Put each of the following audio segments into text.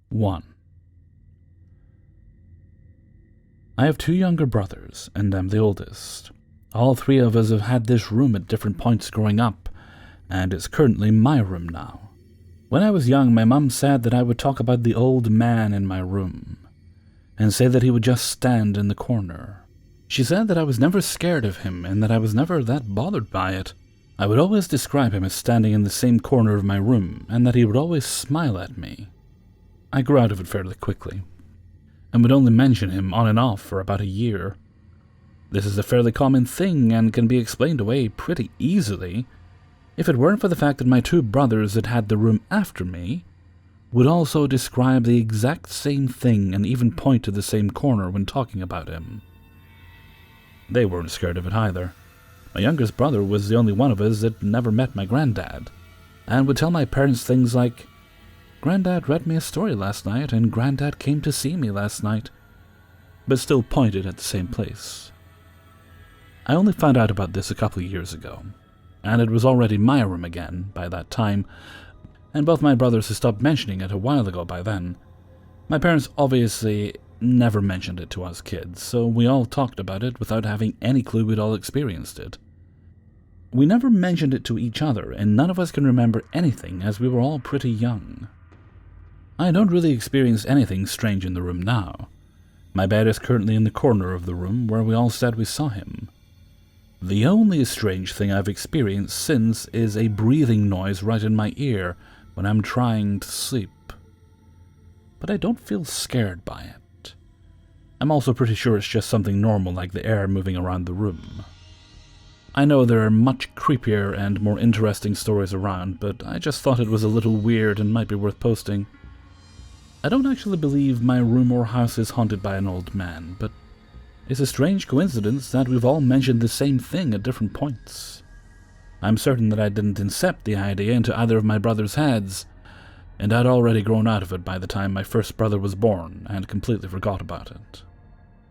1. I have 2 younger brothers, and I'm the oldest. All 3 of us have had this room at different points growing up, and it's currently my room now. When I was young, my mum said that I would talk about the old man in my room, and say that he would just stand in the corner. She said that I was never scared of him, and that I was never that bothered by it. I would always describe him as standing in the same corner of my room, and that he would always smile at me. I grew out of it fairly quickly, and would only mention him on and off for about a year. This is a fairly common thing, and can be explained away pretty easily, if it weren't for the fact that my 2 brothers that had the room after me would also describe the exact same thing and even point to the same corner when talking about him. They weren't scared of it either. My youngest brother was the only one of us that never met my granddad, and would tell my parents things like, "Granddad read me a story last night, and Granddad came to see me last night," but still pointed at the same place. I only found out about this a couple of years ago, and it was already my room again by that time, and both my brothers had stopped mentioning it a while ago by then. My parents obviously never mentioned it to us kids, so we all talked about it without having any clue we'd all experienced it. We never mentioned it to each other, and none of us can remember anything as we were all pretty young. I don't really experience anything strange in the room now. My bed is currently in the corner of the room where we all said we saw him. The only strange thing I've experienced since is a breathing noise right in my ear when I'm trying to sleep. But I don't feel scared by it. I'm also pretty sure it's just something normal like the air moving around the room. I know there are much creepier and more interesting stories around, but I just thought it was a little weird and might be worth posting. I don't actually believe my room or house is haunted by an old man, but it's a strange coincidence that we've all mentioned the same thing at different points. I'm certain that I didn't incept the idea into either of my brothers' heads, and I'd already grown out of it by the time my first brother was born and completely forgot about it.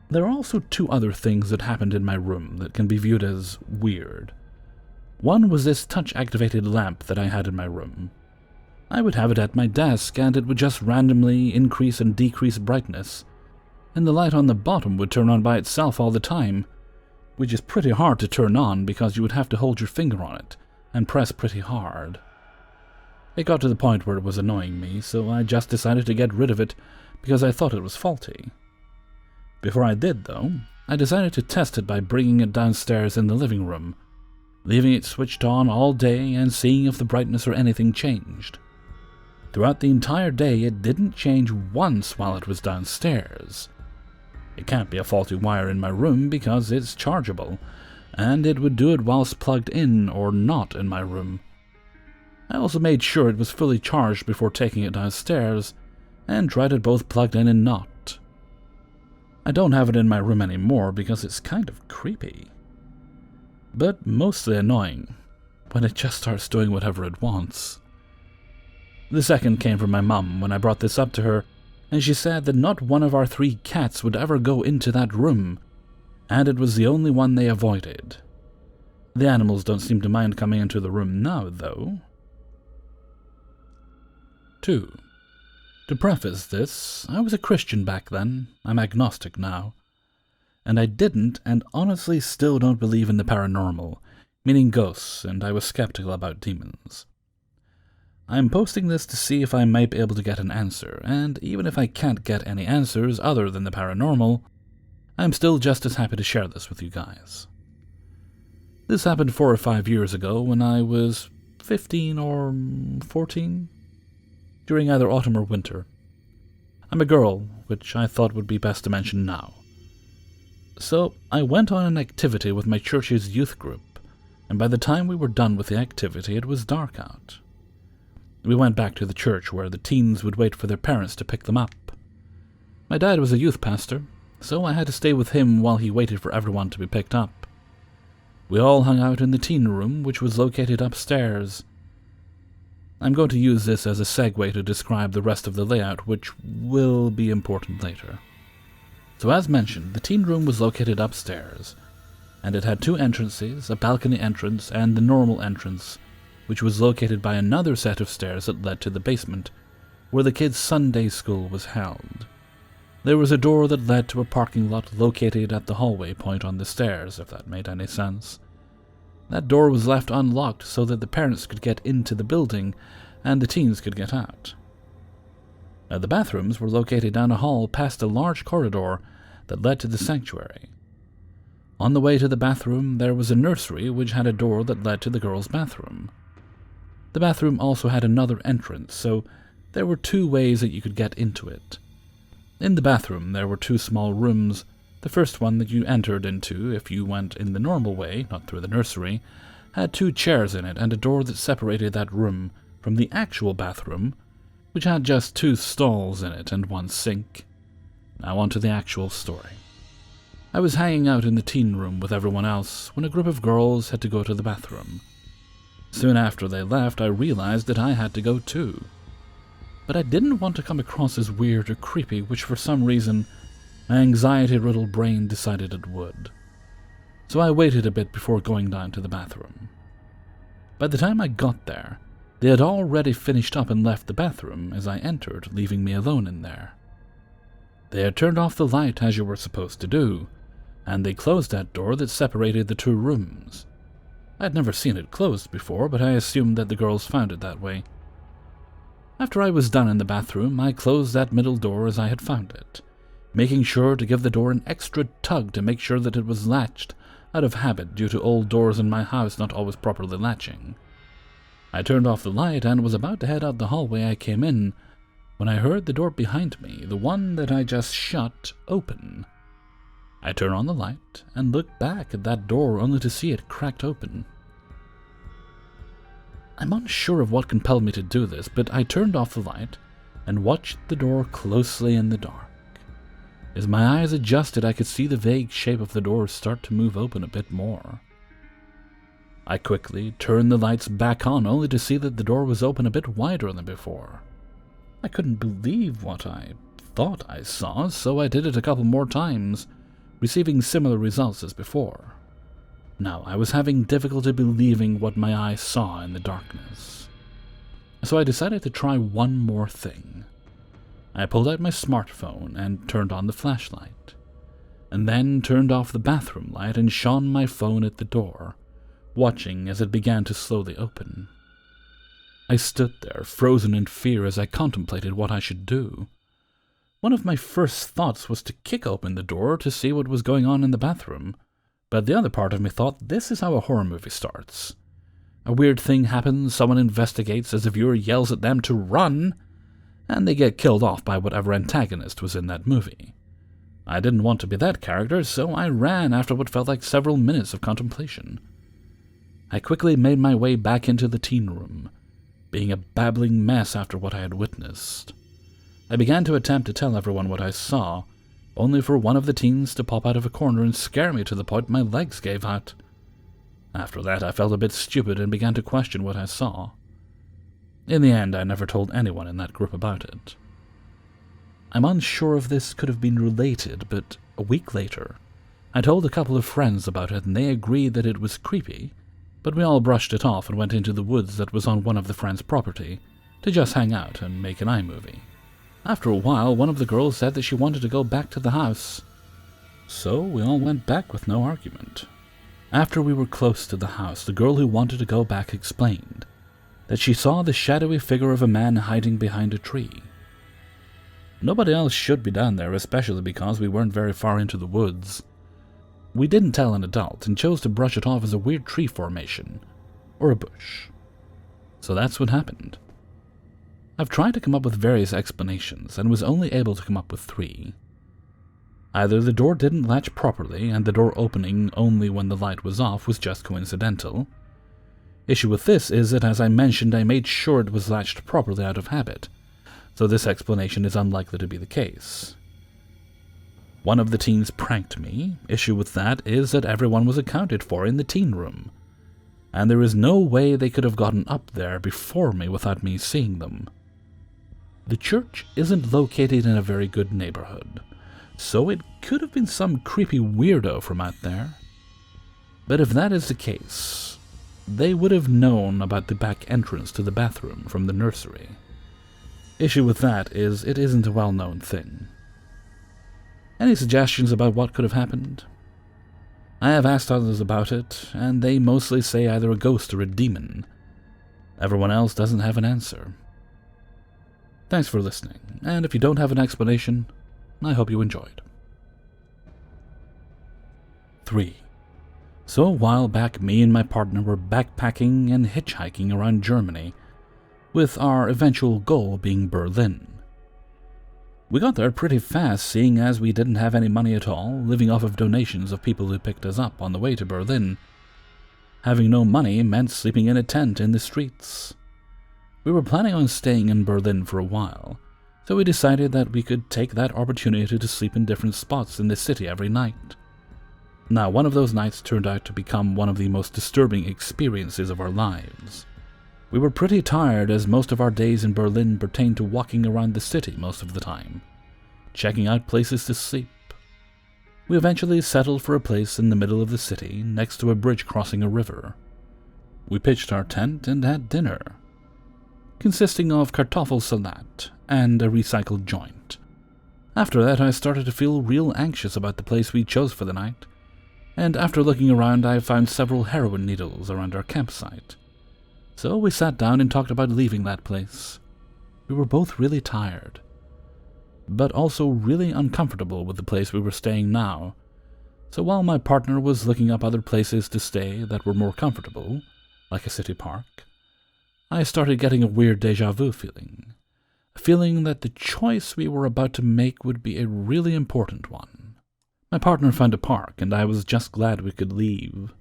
There are also 2 other things that happened in my room that can be viewed as weird. One was this touch-activated lamp that I had in my room. I would have it at my desk, and it would just randomly increase and decrease brightness, and the light on the bottom would turn on by itself all the time, which is pretty hard to turn on because you would have to hold your finger on it and press pretty hard. It got to the point where it was annoying me, so I just decided to get rid of it because I thought it was faulty. Before I did, though, I decided to test it by bringing it downstairs in the living room, leaving it switched on all day and seeing if the brightness or anything changed. Throughout the entire day, it didn't change once while it was downstairs. It can't be a faulty wire in my room because it's chargeable, and it would do it whilst plugged in or not in my room. I also made sure it was fully charged before taking it downstairs, and tried it both plugged in and not. I don't have it in my room anymore because it's kind of creepy, but mostly annoying when it just starts doing whatever it wants. The second came from my mum when I brought this up to her, and she said that not one of our 3 cats would ever go into that room, and it was the only one they avoided. The animals don't seem to mind coming into the room now, though. 2. To preface this, I was a Christian back then. I'm agnostic now. And I didn't, and honestly still don't believe in the paranormal, meaning ghosts, and I was skeptical about demons. I'm posting this to see if I might be able to get an answer, and even if I can't get any answers other than the paranormal, I'm still just as happy to share this with you guys. This happened 4 or 5 years ago when I was 15 or 14, during either autumn or winter. I'm a girl, which I thought would be best to mention now. So I went on an activity with my church's youth group, and by the time we were done with the activity it was dark out. We went back to the church where the teens would wait for their parents to pick them up. My dad was a youth pastor, so I had to stay with him while he waited for everyone to be picked up. We all hung out in the teen room, which was located upstairs. I'm going to use this as a segue to describe the rest of the layout, which will be important later. So as mentioned, the teen room was located upstairs, and it had 2 entrances, a balcony entrance and the normal entrance, which was located by another set of stairs that led to the basement, where the kids' Sunday school was held. There was a door that led to a parking lot located at the hallway point on the stairs, if that made any sense. That door was left unlocked so that the parents could get into the building and the teens could get out. Now, the bathrooms were located down a hall past a large corridor that led to the sanctuary. On the way to the bathroom, there was a nursery which had a door that led to the girls' bathroom. The bathroom also had another entrance, so there were two ways that you could get into it. In the bathroom, there were two small rooms. The first one that you entered into, if you went in the normal way, not through the nursery, had two chairs in it and a door that separated that room from the actual bathroom, which had just two stalls in it and one sink. Now on to the actual story. I was hanging out in the teen room with everyone else when a group of girls had to go to the bathroom. Soon after they left, I realized that I had to go too. But I didn't want to come across as weird or creepy, which for some reason my anxiety-riddled brain decided it would. So I waited a bit before going down to the bathroom. By the time I got there, they had already finished up and left the bathroom as I entered, leaving me alone in there. They had turned off the light as you were supposed to do, and they closed that door that separated the two rooms. I had never seen it closed before, but I assumed that the girls found it that way. After I was done in the bathroom, I closed that middle door as I had found it, making sure to give the door an extra tug to make sure that it was latched, out of habit due to old doors in my house not always properly latching. I turned off the light and was about to head out the hallway I came in when I heard the door behind me, the one that I just shut, open. I turned on the light and looked back at that door only to see it cracked open. I'm unsure of what compelled me to do this, but I turned off the light and watched the door closely in the dark. As my eyes adjusted, I could see the vague shape of the door start to move open a bit more. I quickly turned the lights back on, only to see that the door was open a bit wider than before. I couldn't believe what I thought I saw, so I did it a couple more times, receiving similar results as before. Now, I was having difficulty believing what my eyes saw in the darkness. So I decided to try one more thing. I pulled out my smartphone and turned on the flashlight, and then turned off the bathroom light and shone my phone at the door, watching as it began to slowly open. I stood there, frozen in fear as I contemplated what I should do. One of my first thoughts was to kick open the door to see what was going on in the bathroom, but the other part of me thought, this is how a horror movie starts. A weird thing happens, someone investigates as a viewer yells at them to run, and they get killed off by whatever antagonist was in that movie. I didn't want to be that character, so I ran after what felt like several minutes of contemplation. I quickly made my way back into the teen room, being a babbling mess after what I had witnessed. I began to attempt to tell everyone what I saw, only for one of the teens to pop out of a corner and scare me to the point my legs gave out. After that, I felt a bit stupid and began to question what I saw. In the end, I never told anyone in that group about it. I'm unsure if this could have been related, but a week later, I told a couple of friends about it and they agreed that it was creepy, but we all brushed it off and went into the woods that was on one of the friends' property to just hang out and make an iMovie. After a while, one of the girls said that she wanted to go back to the house, so we all went back with no argument. After we were close to the house, the girl who wanted to go back explained that she saw the shadowy figure of a man hiding behind a tree. Nobody else should be down there, especially because we weren't very far into the woods. We didn't tell an adult and chose to brush it off as a weird tree formation, or a bush. So that's what happened. I've tried to come up with various explanations and was only able to come up with 3. Either the door didn't latch properly and the door opening only when the light was off was just coincidental. Issue with this is that, as I mentioned, I made sure it was latched properly out of habit, so this explanation is unlikely to be the case. One of the teens pranked me. Issue with that is that everyone was accounted for in the teen room, and there is no way they could have gotten up there before me without me seeing them. The church isn't located in a very good neighborhood, so it could have been some creepy weirdo from out there. But if that is the case, they would have known about the back entrance to the bathroom from the nursery. Issue with that is it isn't a well-known thing. Any suggestions about what could have happened? I have asked others about it, and they mostly say either a ghost or a demon. Everyone else doesn't have an answer. Thanks for listening, and if you don't have an explanation, I hope you enjoyed. 3. So a while back, me and my partner were backpacking and hitchhiking around Germany, with our eventual goal being Berlin. We got there pretty fast, seeing as we didn't have any money at all, living off of donations of people who picked us up on the way to Berlin. Having no money meant sleeping in a tent in the streets. We were planning on staying in Berlin for a while, so we decided that we could take that opportunity to sleep in different spots in the city every night. Now, one of those nights turned out to become one of the most disturbing experiences of our lives. We were pretty tired, as most of our days in Berlin pertained to walking around the city most of the time, checking out places to sleep. We eventually settled for a place in the middle of the city, next to a bridge crossing a river. We pitched our tent and had dinner, consisting of Kartoffelsalat and a recycled joint. After that, I started to feel real anxious about the place we chose for the night, and after looking around, I found several heroin needles around our campsite. So we sat down and talked about leaving that place. We were both really tired, but also really uncomfortable with the place we were staying now. So while my partner was looking up other places to stay that were more comfortable, like a city park, I started getting a weird déjà vu feeling. A feeling that the choice we were about to make would be a really important one. My partner found a park, and I was just glad we could leave.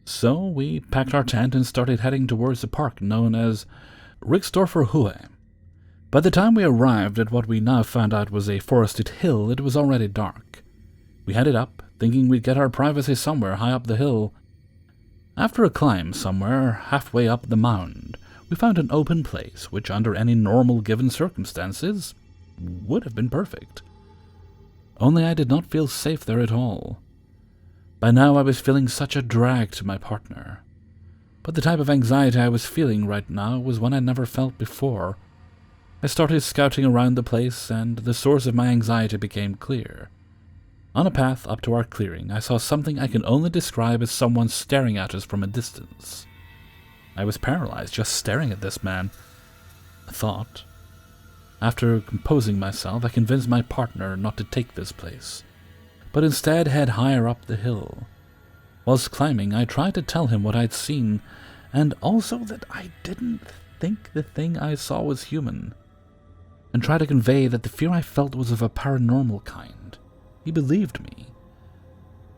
So we packed our tent and started heading towards the park known as Rixdorfer Höhe. By the time we arrived at what we now found out was a forested hill, it was already dark. We headed up, thinking we'd get our privacy somewhere high up the hill. After a climb somewhere halfway up the mound, we found an open place which, under any normal given circumstances, would have been perfect. Only I did not feel safe there at all. By now I was feeling such a drag to my partner. But the type of anxiety I was feeling right now was one I'd never felt before. I started scouting around the place, and the source of my anxiety became clear. On a path up to our clearing, I saw something I can only describe as someone staring at us from a distance. I was paralyzed just staring at this man. I thought. After composing myself, I convinced my partner not to take this place, but instead head higher up the hill. Whilst climbing, I tried to tell him what I'd seen, and also that I didn't think the thing I saw was human, and tried to convey that the fear I felt was of a paranormal kind. He believed me,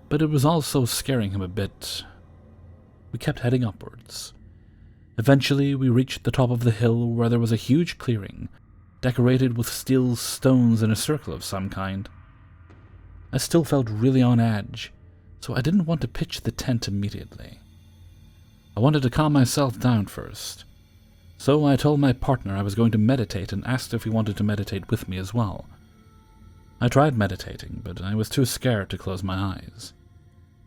but it was also scaring him a bit. We kept heading upwards. Eventually, we reached the top of the hill where there was a huge clearing, decorated with steel stones in a circle of some kind. I still felt really on edge, so I didn't want to pitch the tent immediately. I wanted to calm myself down first. So I told my partner I was going to meditate and asked if he wanted to meditate with me as well. I tried meditating, but I was too scared to close my eyes.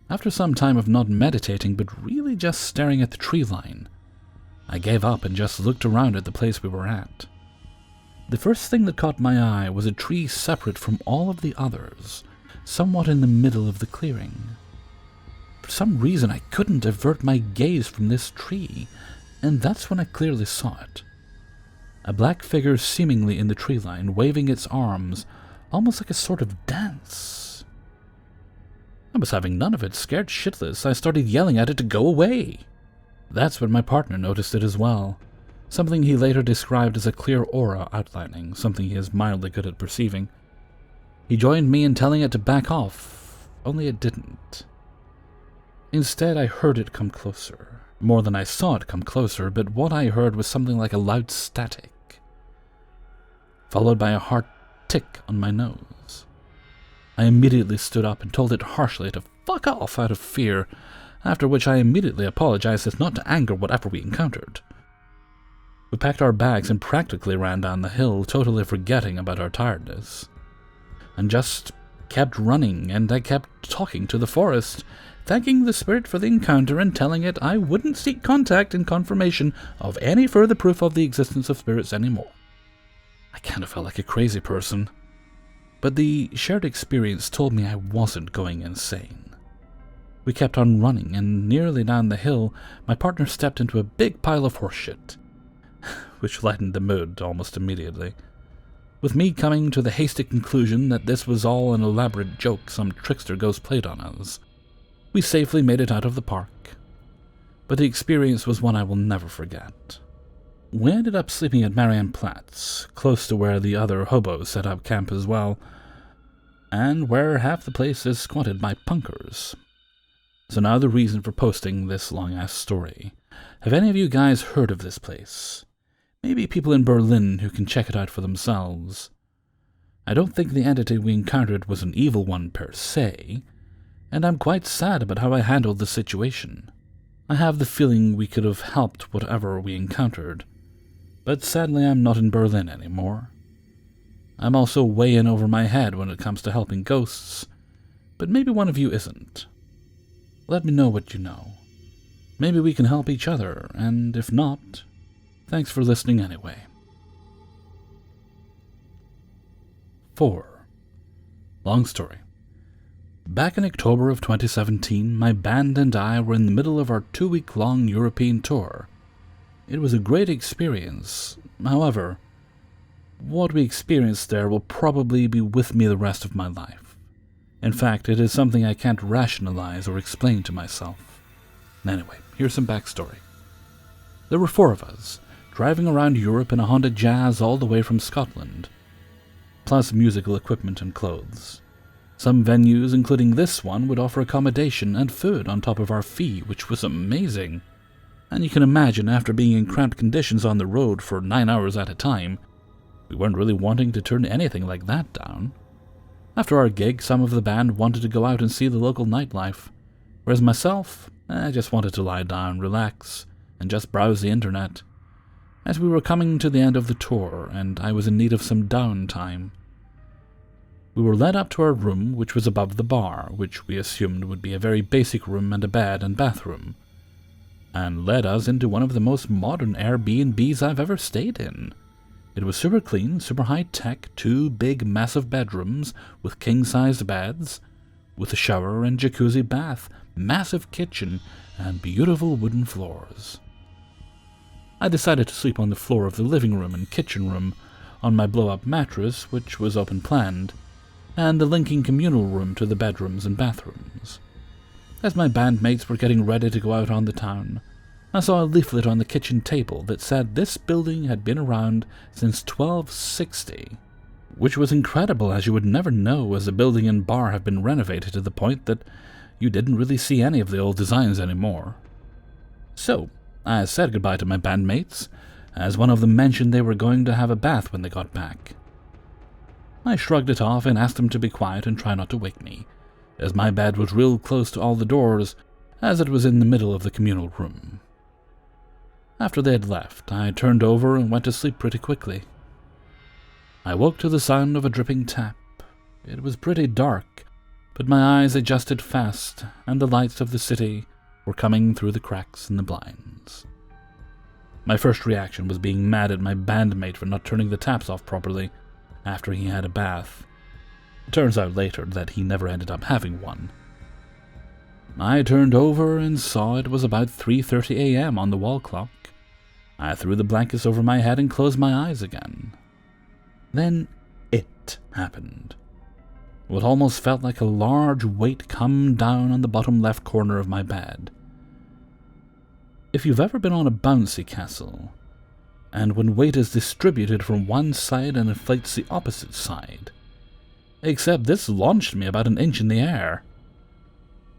After some time of not meditating, but really just staring at the tree line, I gave up and just looked around at the place we were at. The first thing that caught my eye was a tree separate from all of the others, somewhat in the middle of the clearing. For some reason, I couldn't avert my gaze from this tree, and that's when I clearly saw it. A black figure seemingly in the tree line, waving its arms, almost like a sort of dance. I was having none of it. Scared shitless, I started yelling at it to go away. That's when my partner noticed it as well. Something he later described as a clear aura outlining, something he is mildly good at perceiving. He joined me in telling it to back off, only it didn't. Instead, I heard it come closer. More than I saw it come closer, but what I heard was something like a loud static, followed by a hard tick on my nose. I immediately stood up and told it harshly to fuck off out of fear, after which I immediately apologized as not to anger whatever we encountered. We packed our bags and practically ran down the hill, totally forgetting about our tiredness, and just kept running, and I kept talking to the forest, thanking the spirit for the encounter and telling it I wouldn't seek contact and confirmation of any further proof of the existence of spirits anymore. I kind of felt like a crazy person. But the shared experience told me I wasn't going insane. We kept on running, and nearly down the hill, my partner stepped into a big pile of horseshit, which lightened the mood almost immediately, with me coming to the hasty conclusion that this was all an elaborate joke some trickster ghost played on us. We safely made it out of the park, but the experience was one I will never forget. We ended up sleeping at Marianne-Platz, close to where the other hobos set up camp as well, and where half the place is squatted by punkers. So now the reason for posting this long-ass story. Have any of you guys heard of this place? Maybe people in Berlin who can check it out for themselves. I don't think the entity we encountered was an evil one per se, and I'm quite sad about how I handled the situation. I have the feeling we could have helped whatever we encountered, but sadly I'm not in Berlin anymore. I'm also way in over my head when it comes to helping ghosts, but maybe one of you isn't. Let me know what you know. Maybe we can help each other, and if not, thanks for listening anyway. 4. Long story. Back in October of 2017, my band and I were in the middle of our 2-week-long European tour. It was a great experience. However, what we experienced there will probably be with me the rest of my life. In fact, it is something I can't rationalize or explain to myself. Anyway, here's some backstory. There were 4 of us, driving around Europe in a Honda Jazz all the way from Scotland, plus musical equipment and clothes. Some venues, including this one, would offer accommodation and food on top of our fee, which was amazing. And you can imagine, after being in cramped conditions on the road for 9 hours at a time, we weren't really wanting to turn anything like that down. After our gig, some of the band wanted to go out and see the local nightlife, whereas myself, I just wanted to lie down, relax, and just browse the internet. As we were coming to the end of the tour, and I was in need of some downtime, we were led up to our room, which was above the bar, which we assumed would be a very basic room and a bed and bathroom, and led us into one of the most modern Airbnbs I've ever stayed in. It was super clean, super high-tech, 2 big, massive bedrooms with king-sized beds, with a shower and jacuzzi bath, massive kitchen, and beautiful wooden floors. I decided to sleep on the floor of the living room and kitchen room, on my blow-up mattress, which was open-planned, and the linking communal room to the bedrooms and bathrooms. As my bandmates were getting ready to go out on the town, I saw a leaflet on the kitchen table that said this building had been around since 1260, which was incredible, as you would never know, as the building and bar have been renovated to the point that you didn't really see any of the old designs anymore. So, I said goodbye to my bandmates, as one of them mentioned they were going to have a bath when they got back. I shrugged it off and asked them to be quiet and try not to wake me, as my bed was real close to all the doors, as it was in the middle of the communal room. After they had left, I turned over and went to sleep pretty quickly. I woke to the sound of a dripping tap. It was pretty dark, but my eyes adjusted fast, and the lights of the city were coming through the cracks in the blinds. My first reaction was being mad at my bandmate for not turning the taps off properly after he had a bath. It turns out later that he never ended up having one. I turned over and saw it was about 3:30 a.m. on the wall clock. I threw the blankets over my head and closed my eyes again. Then it happened. What almost felt like a large weight come down on the bottom left corner of my bed. If you've ever been on a bouncy castle, and when weight is distributed from one side and inflates the opposite side, except this launched me about an inch in the air.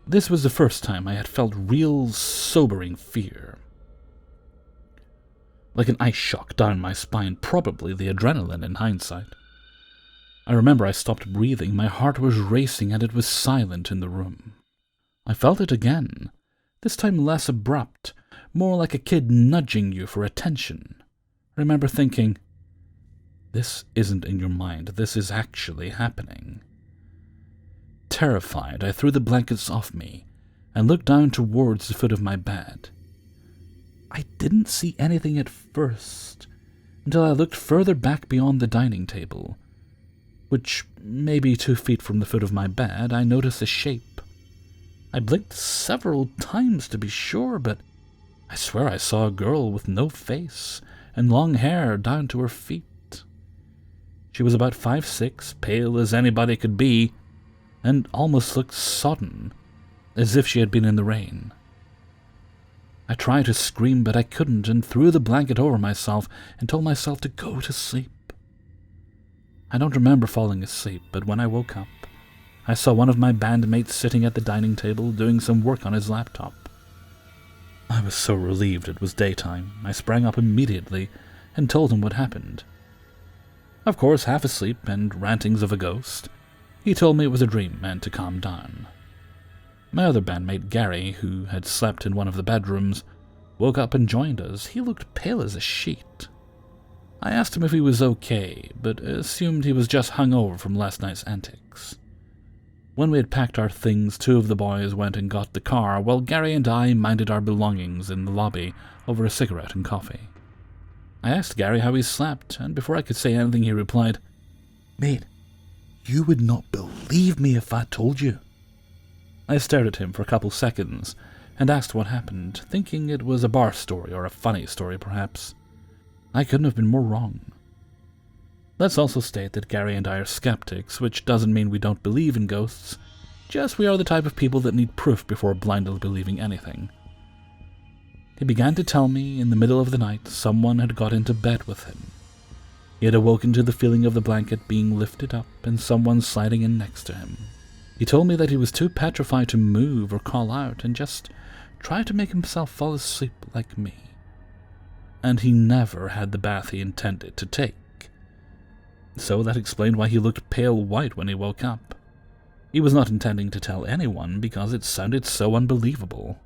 This was the first time I had felt real, sobering fear. Like an ice shock down my spine, probably the adrenaline in hindsight. I remember I stopped breathing, my heart was racing, and it was silent in the room. I felt it again, this time less abrupt, more like a kid nudging you for attention. I remember thinking, this isn't in your mind, this is actually happening. Terrified, I threw the blankets off me and looked down towards the foot of my bed. I didn't see anything at first, until I looked further back beyond the dining table, which may be 2 feet from the foot of my bed. I noticed a shape. I blinked several times to be sure, but I swear I saw a girl with no face and long hair down to her feet. She was about 5'6", pale as anybody could be, and almost looked sodden, as if she had been in the rain. I tried to scream, but I couldn't, and threw the blanket over myself and told myself to go to sleep. I don't remember falling asleep, but when I woke up, I saw one of my bandmates sitting at the dining table doing some work on his laptop. I was so relieved it was daytime, I sprang up immediately and told him what happened. Of course, half asleep and rantings of a ghost, he told me it was a dream and to calm down. My other bandmate, Gary, who had slept in one of the bedrooms, woke up and joined us. He looked pale as a sheet. I asked him if he was okay, but assumed he was just hungover from last night's antics. When we had packed our things, 2 of the boys went and got the car, while Gary and I minded our belongings in the lobby over a cigarette and coffee. I asked Gary how he slept, and before I could say anything he replied, "Mate, you would not believe me if I told you." I stared at him for a couple seconds and asked what happened, thinking it was a bar story or a funny story perhaps. I couldn't have been more wrong. Let's also state that Gary and I are skeptics, which doesn't mean we don't believe in ghosts, just we are the type of people that need proof before blindly believing anything. He began to tell me in the middle of the night someone had got into bed with him. He had awoken to the feeling of the blanket being lifted up and someone sliding in next to him. He told me that he was too petrified to move or call out and just tried to make himself fall asleep like me. And he never had the bath he intended to take. So that explained why he looked pale white when he woke up. He was not intending to tell anyone because it sounded so unbelievable.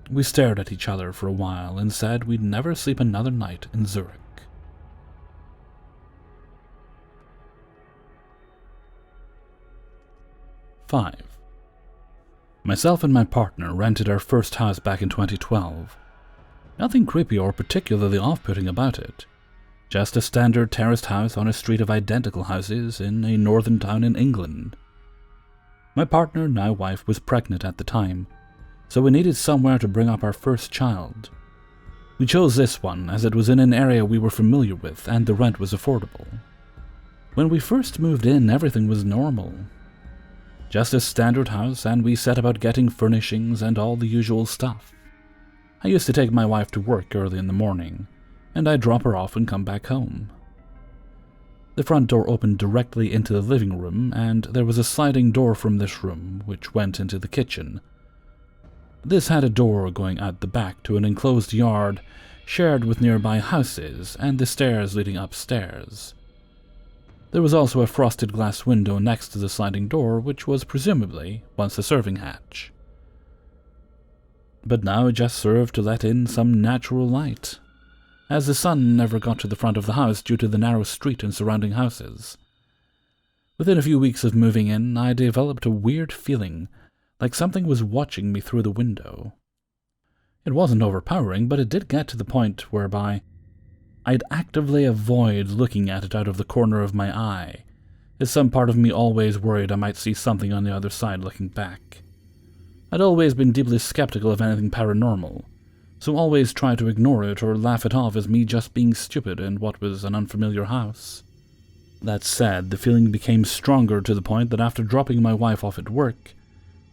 We stared at each other for a while and said we'd never sleep another night in Zurich. Five. Myself and my partner rented our first house back in 2012. Nothing creepy or particularly off-putting about it. Just a standard terraced house on a street of identical houses in a northern town in England. My partner, now wife, was pregnant at the time, so we needed somewhere to bring up our first child. We chose this one as it was in an area we were familiar with and the rent was affordable. When we first moved in, everything was normal. Just a standard house, and we set about getting furnishings and all the usual stuff. I used to take my wife to work early in the morning, and I'd drop her off and come back home. The front door opened directly into the living room, and there was a sliding door from this room which went into the kitchen. This had a door going out the back to an enclosed yard shared with nearby houses and the stairs leading upstairs. There was also a frosted glass window next to the sliding door, which was presumably once a serving hatch. But now it just served to let in some natural light, as the sun never got to the front of the house due to the narrow street and surrounding houses. Within a few weeks of moving in, I developed a weird feeling, like something was watching me through the window. It wasn't overpowering, but it did get to the point whereby I'd actively avoid looking at it out of the corner of my eye, as some part of me always worried I might see something on the other side looking back. I'd always been deeply skeptical of anything paranormal, so always tried to ignore it or laugh it off as me just being stupid in what was an unfamiliar house. That said, the feeling became stronger to the point that after dropping my wife off at work,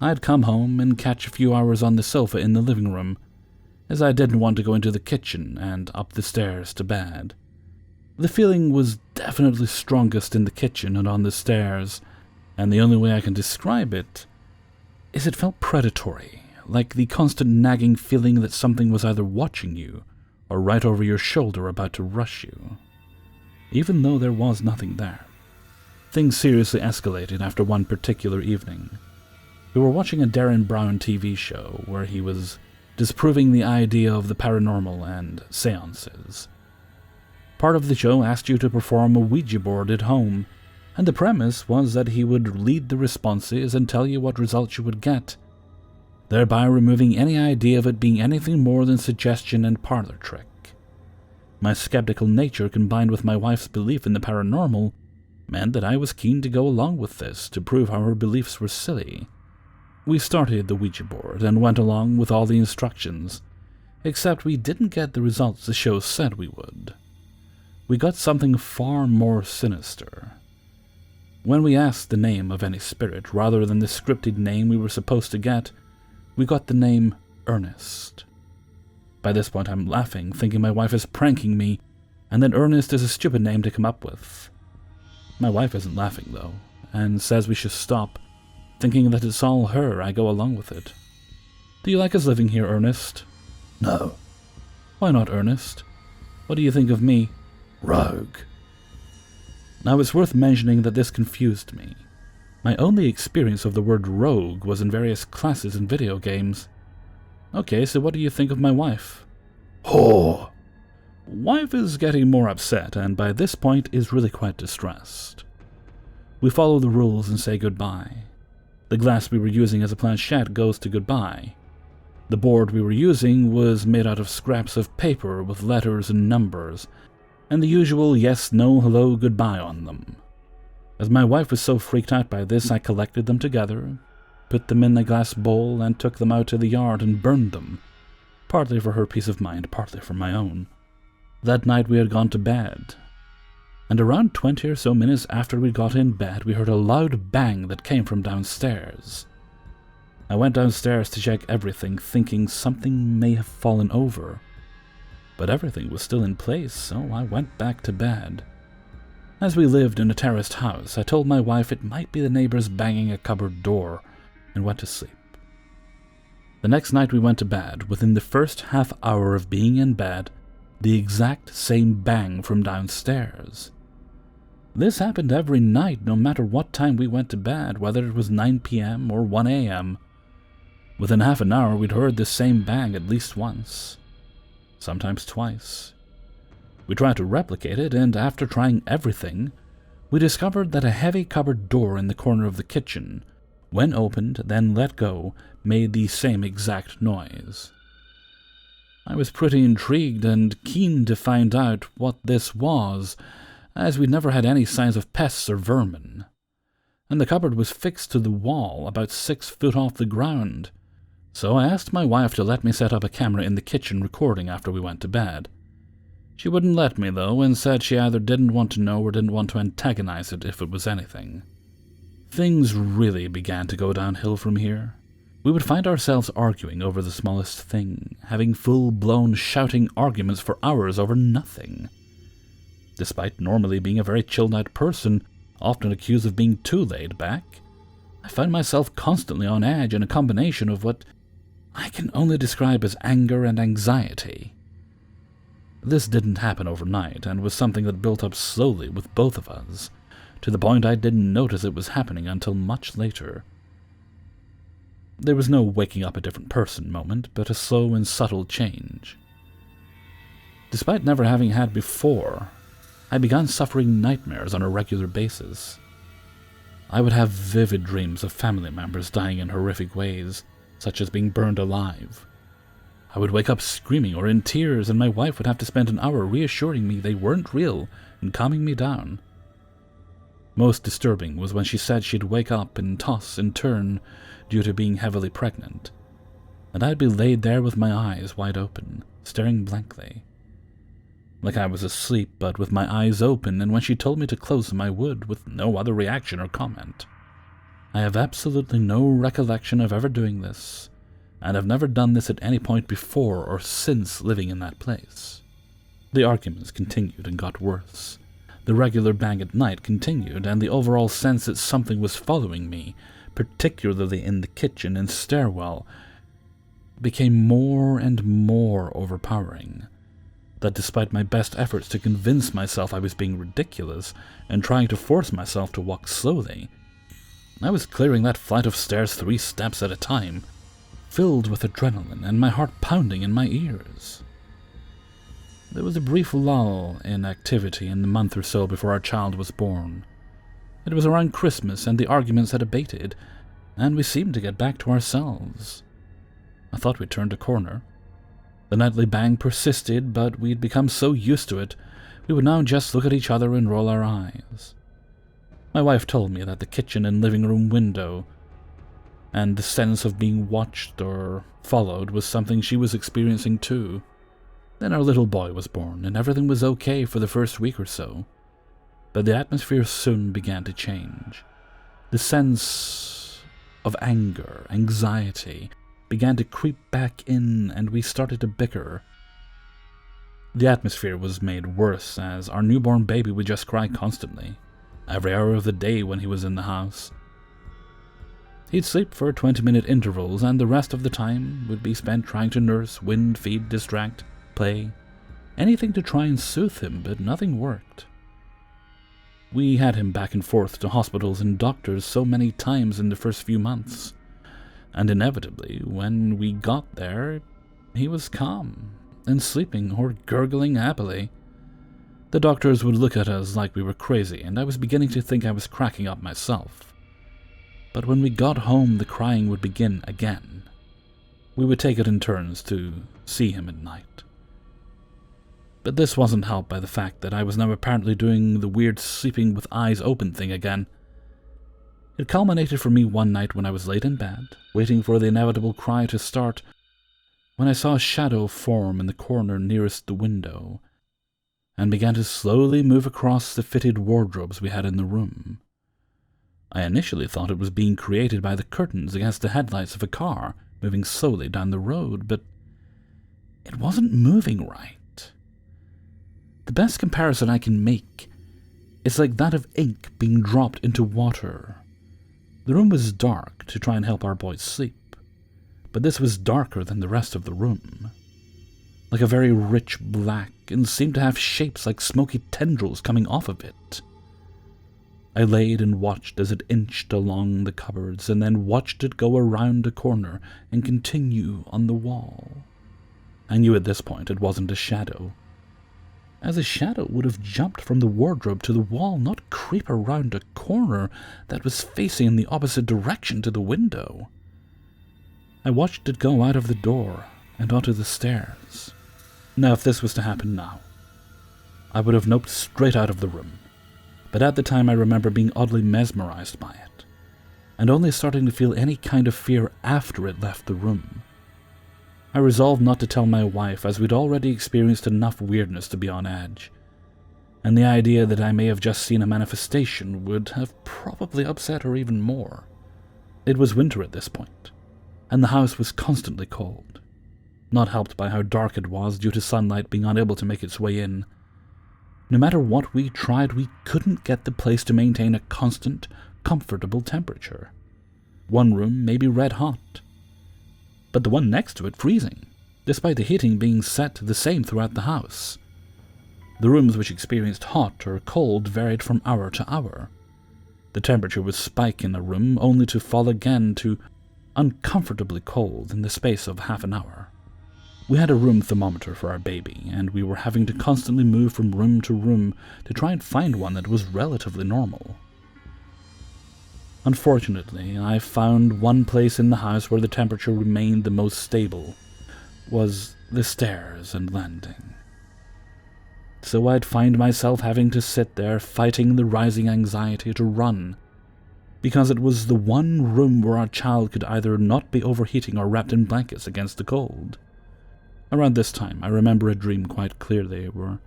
I'd come home and catch a few hours on the sofa in the living room, as I didn't want to go into the kitchen and up the stairs to bed. The feeling was definitely strongest in the kitchen and on the stairs, and the only way I can describe it is it felt predatory, like the constant nagging feeling that something was either watching you or right over your shoulder about to rush you. Even though there was nothing there. Things seriously escalated after one particular evening. We were watching a Darren Brown TV show where he was disproving the idea of the paranormal and seances. Part of the show asked you to perform a Ouija board at home, and the premise was that he would lead the responses and tell you what results you would get, thereby removing any idea of it being anything more than suggestion and parlor trick. My skeptical nature, combined with my wife's belief in the paranormal, meant that I was keen to go along with this to prove how her beliefs were silly. We started the Ouija board and went along with all the instructions, except we didn't get the results the show said we would. We got something far more sinister. When we asked the name of any spirit rather than the scripted name we were supposed to get, we got the name Ernest. By this point I'm laughing, thinking my wife is pranking me, and that Ernest is a stupid name to come up with. My wife isn't laughing though, and says we should stop. Thinking that it's all her, I go along with it. Do you like us living here, Ernest? No. Why not, Ernest? What do you think of me? Rogue. Now it's worth mentioning that this confused me. My only experience of the word rogue was in various classes in video games. Okay, so what do you think of my wife? Whore. Wife is getting more upset, and by this point is really quite distressed. We follow the rules and say goodbye. The glass we were using as a planchette goes to goodbye. The board we were using was made out of scraps of paper with letters and numbers, and the usual yes, no, hello, goodbye on them. As my wife was so freaked out by this, I collected them together, put them in a glass bowl, and took them out to the yard and burned them, partly for her peace of mind, partly for my own. That night we had gone to bed, and around 20 or so minutes after we got in bed, we heard a loud bang that came from downstairs. I went downstairs to check everything, thinking something may have fallen over, but everything was still in place, so I went back to bed. As we lived in a terraced house, I told my wife it might be the neighbors banging a cupboard door, and went to sleep. The next night we went to bed. Within the first half hour of being in bed, the exact same bang from downstairs. This happened every night, no matter what time we went to bed, whether it was 9 p.m. or 1 a.m. Within half an hour, we'd heard the same bang at least once, sometimes twice. We tried to replicate it, and after trying everything, we discovered that a heavy cupboard door in the corner of the kitchen, when opened, then let go, made the same exact noise. I was pretty intrigued and keen to find out what this was, as we'd never had any signs of pests or vermin. And the cupboard was fixed to the wall, about 6 foot off the ground, so I asked my wife to let me set up a camera in the kitchen recording after we went to bed. She wouldn't let me, though, and said she either didn't want to know or didn't want to antagonize it if it was anything. Things really began to go downhill from here. We would find ourselves arguing over the smallest thing, having full-blown shouting arguments for hours over nothing. Despite normally being a very chilled-out person, often accused of being too laid back, I found myself constantly on edge in a combination of what I can only describe as anger and anxiety. This didn't happen overnight, and was something that built up slowly with both of us, to the point I didn't notice it was happening until much later. There was no waking up a different person moment, but a slow and subtle change. Despite never having had before, I began suffering nightmares on a regular basis. I would have vivid dreams of family members dying in horrific ways, such as being burned alive. I would wake up screaming or in tears, and my wife would have to spend an hour reassuring me they weren't real and calming me down. Most disturbing was when she said she'd wake up and toss and turn due to being heavily pregnant, and I'd be laid there with my eyes wide open, staring blankly. Like I was asleep, but with my eyes open, and when she told me to close them I would, with no other reaction or comment. I have absolutely no recollection of ever doing this, and I've never done this at any point before or since living in that place. The arguments continued and got worse. The regular bang at night continued, and the overall sense that something was following me, particularly in the kitchen and stairwell, became more and more overpowering. That despite my best efforts to convince myself I was being ridiculous and trying to force myself to walk slowly, I was clearing that flight of stairs 3 steps at a time, filled with adrenaline and my heart pounding in my ears. There was a brief lull in activity in the month or so before our child was born. It was around Christmas, and the arguments had abated, and we seemed to get back to ourselves. I thought we'd turned a corner. The nightly bang persisted, but we'd become so used to it, we would now just look at each other and roll our eyes. My wife told me that the kitchen and living room window and the sense of being watched or followed was something she was experiencing too. Then our little boy was born, and everything was okay for the first week or so. But the atmosphere soon began to change. The sense of anger, anxiety, began to creep back in, and we started to bicker. The atmosphere was made worse as our newborn baby would just cry constantly, every hour of the day when he was in the house. He'd sleep for 20-minute intervals, and the rest of the time would be spent trying to nurse, wind, feed, distract, play, anything to try and soothe him, but nothing worked. We had him back and forth to hospitals and doctors so many times in the first few months, and inevitably, when we got there, he was calm and sleeping or gurgling happily. The doctors would look at us like we were crazy, and I was beginning to think I was cracking up myself. But when we got home, the crying would begin again. We would take it in turns to see him at night. But this wasn't helped by the fact that I was now apparently doing the weird sleeping with eyes open thing again. It culminated for me one night when I was late in bed, waiting for the inevitable cry to start, when I saw a shadow form in the corner nearest the window, and began to slowly move across the fitted wardrobes we had in the room. I initially thought it was being created by the curtains against the headlights of a car moving slowly down the road, but it wasn't moving right. The best comparison I can make is like that of ink being dropped into water. The room was dark to try and help our boy sleep, but this was darker than the rest of the room, like a very rich black, and seemed to have shapes like smoky tendrils coming off of it. I laid and watched as it inched along the cupboards, and then watched it go around a corner and continue on the wall. I knew at this point it wasn't a shadow, as a shadow would have jumped from the wardrobe to the wall, not creep around a corner that was facing in the opposite direction to the window. I watched it go out of the door and onto the stairs. Now, if this was to happen now, I would have noped straight out of the room. But at the time I remember being oddly mesmerized by it, and only starting to feel any kind of fear after it left the room. I resolved not to tell my wife, as we'd already experienced enough weirdness to be on edge, and the idea that I may have just seen a manifestation would have probably upset her even more. It was winter at this point, and the house was constantly cold, not helped by how dark it was due to sunlight being unable to make its way in. No matter what we tried, we couldn't get the place to maintain a constant, comfortable temperature. One room may be red hot, but the one next to it freezing, despite the heating being set the same throughout the house. The rooms which experienced hot or cold varied from hour to hour. The temperature would spike in a room only to fall again to uncomfortably cold in the space of half an hour. We had a room thermometer for our baby, and we were having to constantly move from room to room to try and find one that was relatively normal. Unfortunately, I found one place in the house where the temperature remained the most stable, was the stairs and landing. So I'd find myself having to sit there fighting the rising anxiety to run, because it was the one room where our child could either not be overheating or wrapped in blankets against the cold. Around this time, I remember a dream quite clearly where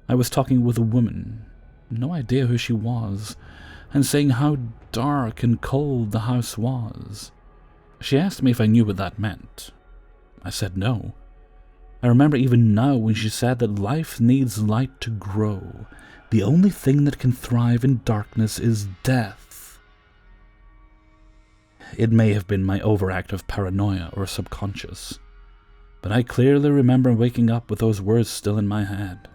I was talking with a woman, no idea who she was, and saying how dark and cold the house was. She asked me if I knew what that meant. I said no. I remember even now when she said that life needs light to grow. The only thing that can thrive in darkness is death. It may have been my overactive paranoia or subconscious, but I clearly remember waking up with those words still in my head.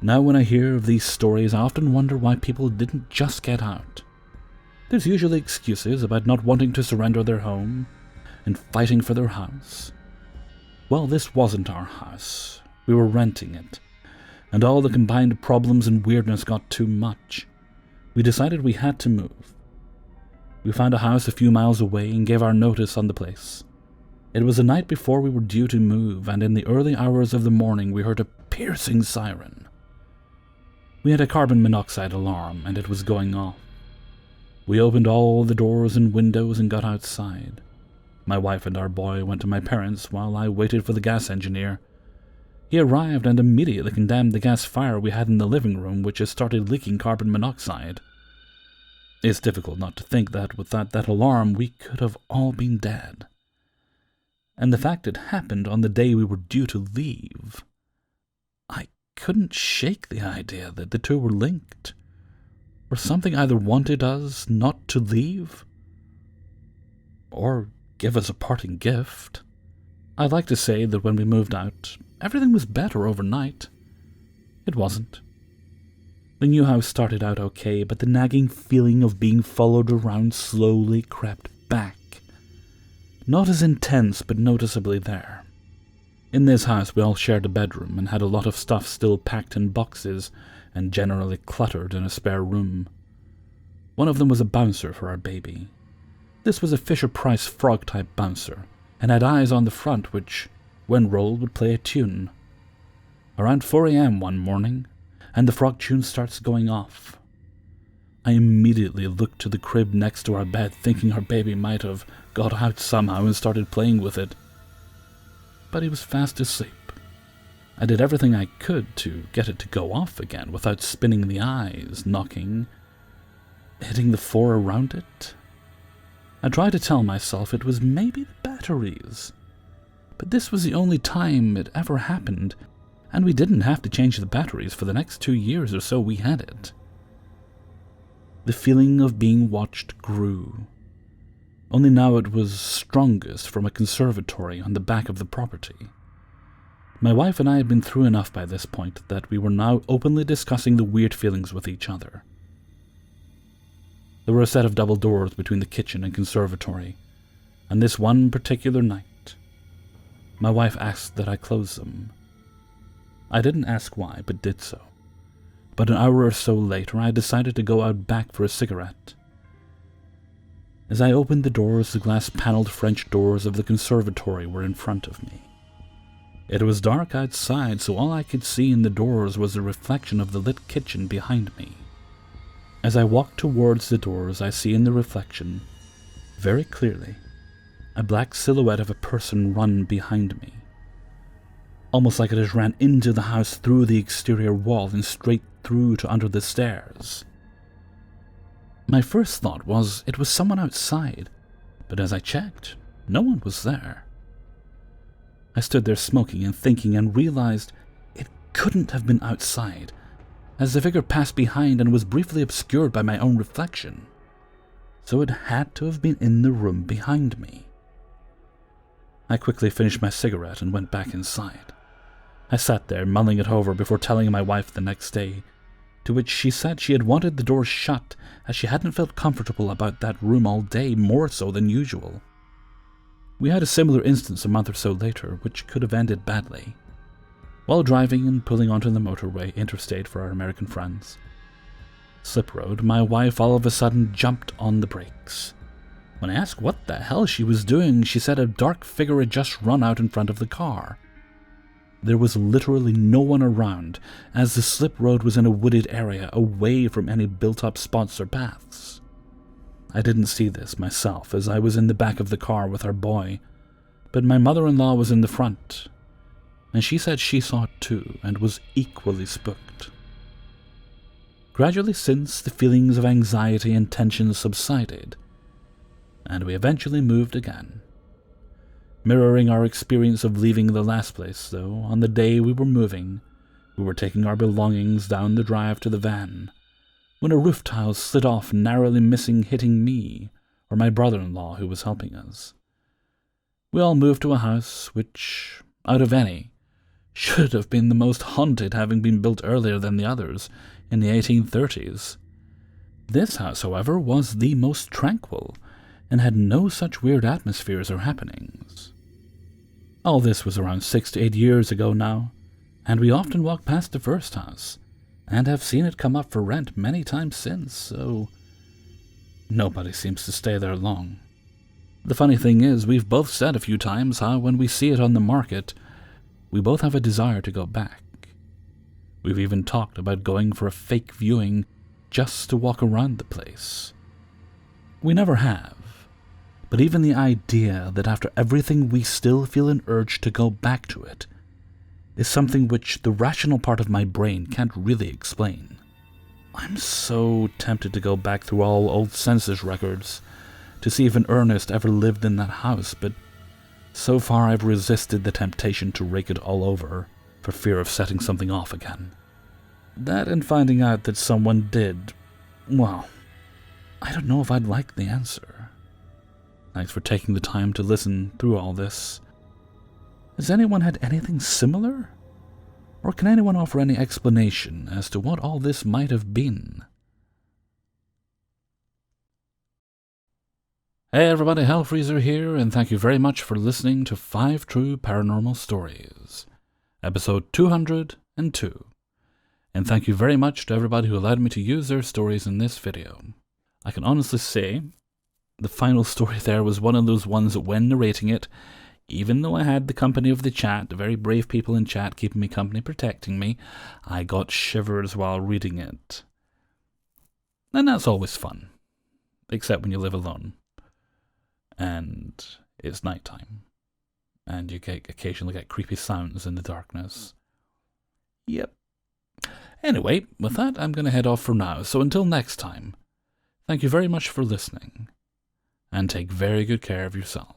Now when I hear of these stories, I often wonder why people didn't just get out. There's usually excuses about not wanting to surrender their home and fighting for their house. Well, this wasn't our house. We were renting it, and all the combined problems and weirdness got too much. We decided we had to move. We found a house a few miles away and gave our notice on the place. It was the night before we were due to move, and in the early hours of the morning we heard a piercing siren. We had a carbon monoxide alarm, and it was going off. We opened all the doors and windows and got outside. My wife and our boy went to my parents while I waited for the gas engineer. He arrived and immediately condemned the gas fire we had in the living room, which had started leaking carbon monoxide. It's difficult not to think that without that alarm we could have all been dead. And the fact it happened on the day we were due to leave, I couldn't shake the idea that the two were linked, or something either wanted us not to leave, or give us a parting gift. I'd like to say that when we moved out, everything was better overnight. It wasn't. The new house started out okay, but the nagging feeling of being followed around slowly crept back. Not as intense, but noticeably there. In this house we all shared a bedroom and had a lot of stuff still packed in boxes and generally cluttered in a spare room. One of them was a bouncer for our baby. This was a Fisher-Price frog-type bouncer, and had eyes on the front which, when rolled, would play a tune. Around 4 a.m. one morning, and the frog tune starts going off. I immediately looked to the crib next to our bed, thinking our baby might have got out somehow and started playing with it. But he was fast asleep. I did everything I could to get it to go off again without spinning the eyes, knocking, hitting the floor around it. I tried to tell myself it was maybe the batteries, but this was the only time it ever happened, and we didn't have to change the batteries for the next 2 years or so we had it. The feeling of being watched grew, only now it was strongest from a conservatory on the back of the property. My wife and I had been through enough by this point that we were now openly discussing the weird feelings with each other. There were a set of double doors between the kitchen and conservatory, and this one particular night, my wife asked that I close them. I didn't ask why, but did so. But an hour or so later, I decided to go out back for a cigarette. As I opened the doors, the glass-paneled French doors of the conservatory were in front of me. It was dark outside, so all I could see in the doors was the reflection of the lit kitchen behind me. As I walk towards the doors, I see in the reflection, very clearly, a black silhouette of a person run behind me. Almost like it has ran into the house through the exterior wall and straight through to under the stairs. My first thought was it was someone outside, but as I checked, no one was there. I stood there smoking and thinking and realized it couldn't have been outside, as the figure passed behind and was briefly obscured by my own reflection. So it had to have been in the room behind me. I quickly finished my cigarette and went back inside. I sat there mulling it over before telling my wife the next day, to which she said she had wanted the door shut as she hadn't felt comfortable about that room all day, more so than usual. We had a similar instance a month or so later, which could have ended badly. While driving and pulling onto the motorway interstate for our American friends, slip road, my wife all of a sudden jumped on the brakes. When I asked what the hell she was doing, she said a dark figure had just run out in front of the car. There was literally no one around, as the slip road was in a wooded area away from any built-up spots or paths. I didn't see this myself, as I was in the back of the car with our boy, but my mother-in-law was in the front, and she said she saw it too, and was equally spooked. Gradually since, the feelings of anxiety and tension subsided, and we eventually moved again. Mirroring our experience of leaving the last place, though, on the day we were moving, we were taking our belongings down the drive to the van, when a roof tile slid off, narrowly missing hitting me, or my brother-in-law who was helping us. We all moved to a house which, out of any, should have been the most haunted, having been built earlier than the others, in the 1830s. This house, however, was the most tranquil, and had no such weird atmospheres or happenings. All this was around 6 to 8 years ago now, and we often walk past the first house, and have seen it come up for rent many times since, so nobody seems to stay there long. The funny thing is, we've both said a few times how when we see it on the market, we both have a desire to go back. We've even talked about going for a fake viewing just to walk around the place. We never have, but even the idea that after everything we still feel an urge to go back to it is something which the rational part of my brain can't really explain. I'm so tempted to go back through all old census records to see if an Ernest ever lived in that house, but so far I've resisted the temptation to rake it all over for fear of setting something off again. That and finding out that someone did, well, I don't know if I'd like the answer. Thanks for taking the time to listen through all this. Has anyone had anything similar? Or can anyone offer any explanation as to what all this might have been? Hey everybody, Hellfreezer here, and thank you very much for listening to 5 True Paranormal Stories, episode 202. And thank you very much to everybody who allowed me to use their stories in this video. I can honestly say, the final story there was one of those ones that when narrating it, even though I had the company of the chat, the very brave people in chat keeping me company, protecting me, I got shivers while reading it. And that's always fun, except when you live alone. And it's nighttime, and you occasionally get creepy sounds in the darkness. Yep. Anyway, with that, I'm going to head off for now, so until next time, thank you very much for listening, and take very good care of yourself.